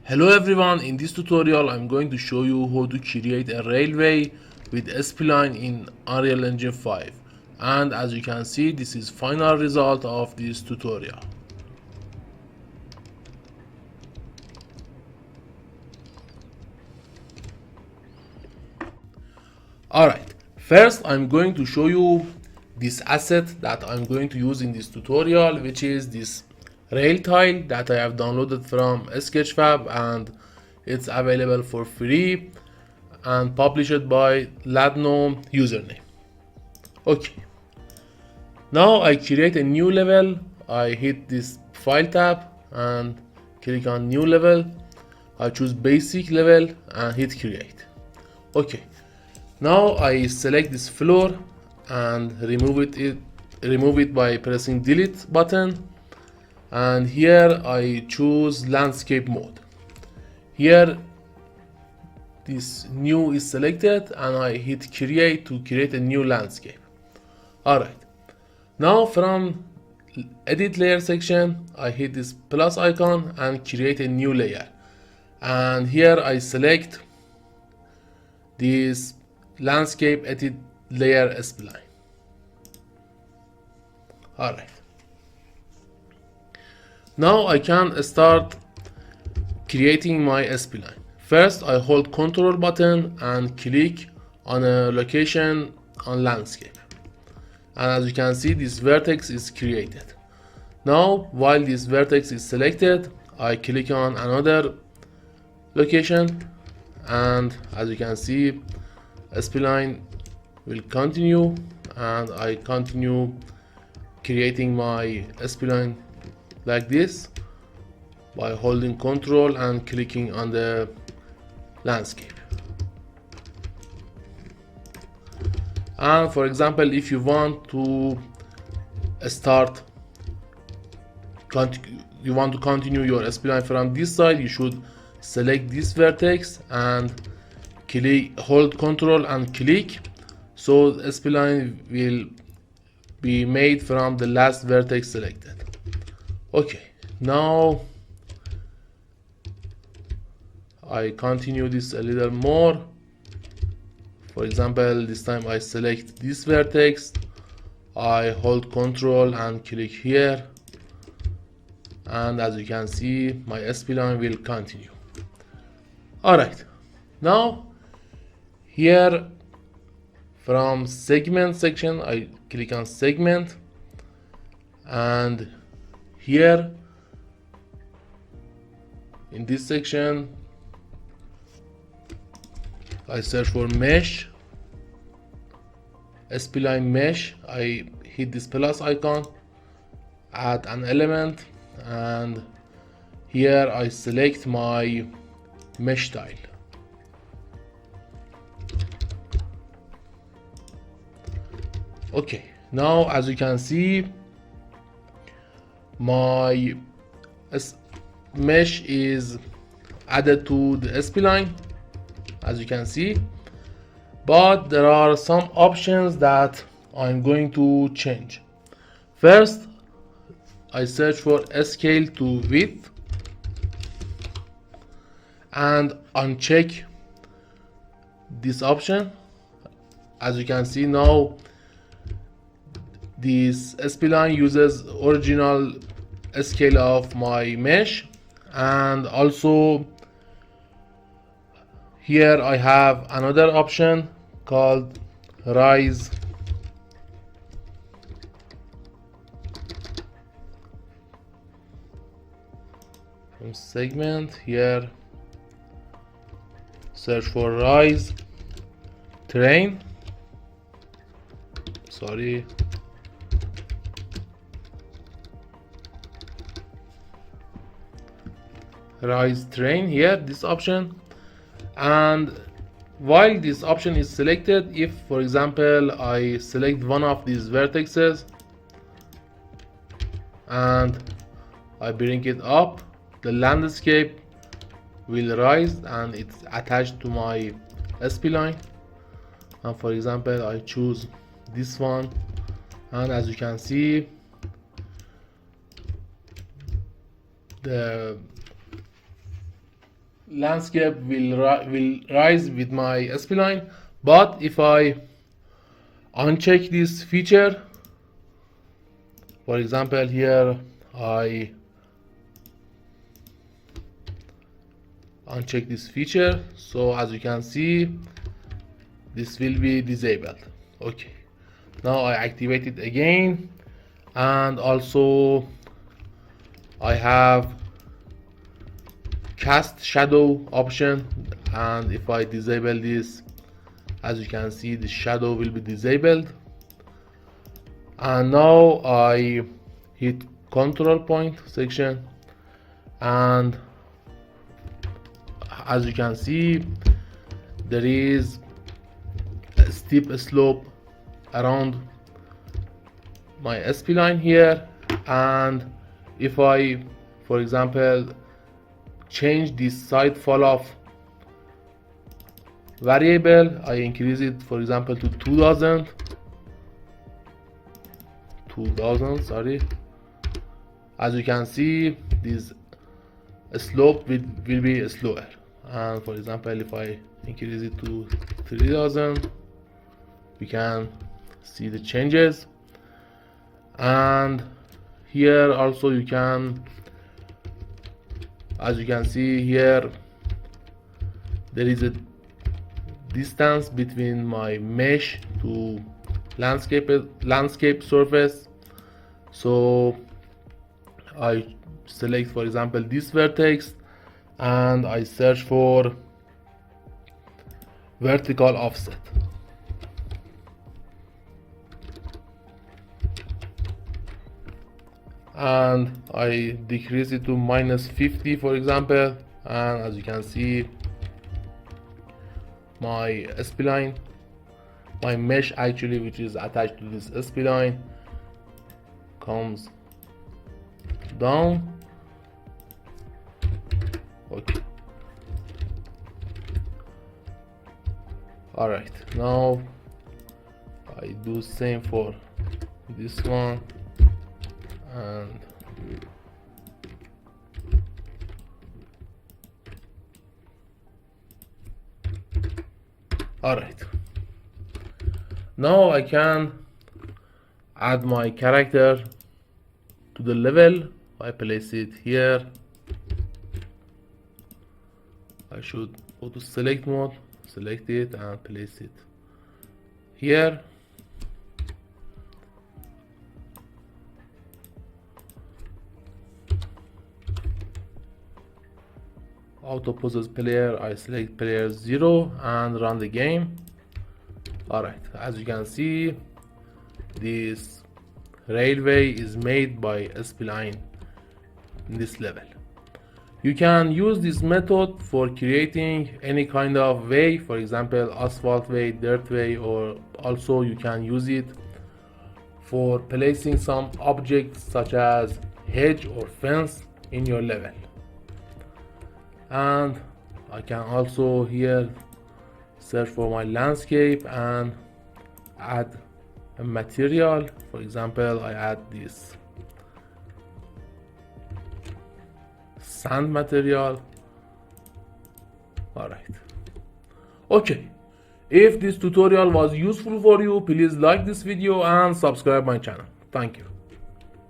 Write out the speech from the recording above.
Hello everyone, in this tutorial I'm going to show you how to create a railway with spline in Unreal Engine 5, and as you can see this is final result of this tutorial. Alright, first I'm going to show you this asset that I'm going to use in this tutorial, which is this rail tile that I have downloaded from Sketchfab, and it's available for free and published by Ladno username. Okay, now I create a new level. I hit this file tab and click on new level. I choose basic level and hit create. Okay, now I select this floor and remove it by pressing delete button, and here I choose landscape mode. Here this new is selected and I hit create to create a new landscape. Alright, now from edit layer section I hit this plus icon and create a new layer, and here I select this landscape edit layer spline. Alright, now I can start creating my spline. First I hold Ctrl button and click on a location on landscape, and as you can see this vertex is created. Now while this vertex is selected I click on another location, and as you can see spline will continue, and I continue creating my spline like this by holding Ctrl and clicking on the landscape. And for example, if you want to continue your spline from this side, you should select this vertex and hold Ctrl and click, so the spline will be made from the last vertex selected. Okay, now I continue this a little more. For example, this time I select this vertex, I hold Ctrl and click here, and as you can see my spline will continue. Alright, now here from segment section I click on segment, and here in this section I search for mesh, spline mesh. I hit this plus icon, add an element, and here I select my mesh tile. Okay, now as you can see my mesh is added to the spline, as you can see, but there are some options that I'm going to change. First I search for scale to width and uncheck this option. As you can see now this spline uses original scale of my mesh, and also here I have another option called rise from segment. Here search for rise terrain, rise terrain, here this option. And while this option is selected, if for example I select one of these vertexes and I bring it up, the landscape will rise and it's attached to my spline. And for example I choose this one, and as you can see the landscape will rise with my spline. But if I uncheck this feature, for example here I uncheck this feature, so as you can see this will be disabled. Okay, now I activate it again, and also I have cast shadow option, and if I disable this, as you can see the shadow will be disabled. And now I hit control point section, and as you can see there is a steep slope around my spline here. And if I, for example, change this side fall off variable, I increase it for example to 2000, sorry, as you can see this slope will be slower. And for example if I increase it to 3000, we can see the changes. And here also you can, as you can see here, there is a distance between my mesh to landscape surface. So I select for example this vertex and I search for vertical offset. And I decrease it to -50 for example, and as you can see my spline, my mesh actually which is attached to this spline, comes down. Okay, alright, now I do same for this one, and alright, now I can add my character to the level. I place it here. I should go to select mode, select it and place it here. Auto poses player, I select player 0 and run the game. Alright, as you can see this railway is made by a spline in this level. You can use this method for creating any kind of way, for example asphalt way, dirt way, or also you can use it for placing some objects such as hedge or fence in your level. And I can also here search for my landscape and add a material. For example, I add this sand material. Alright, okay, if this tutorial was useful for you, please like this video and subscribe my channel. Thank you.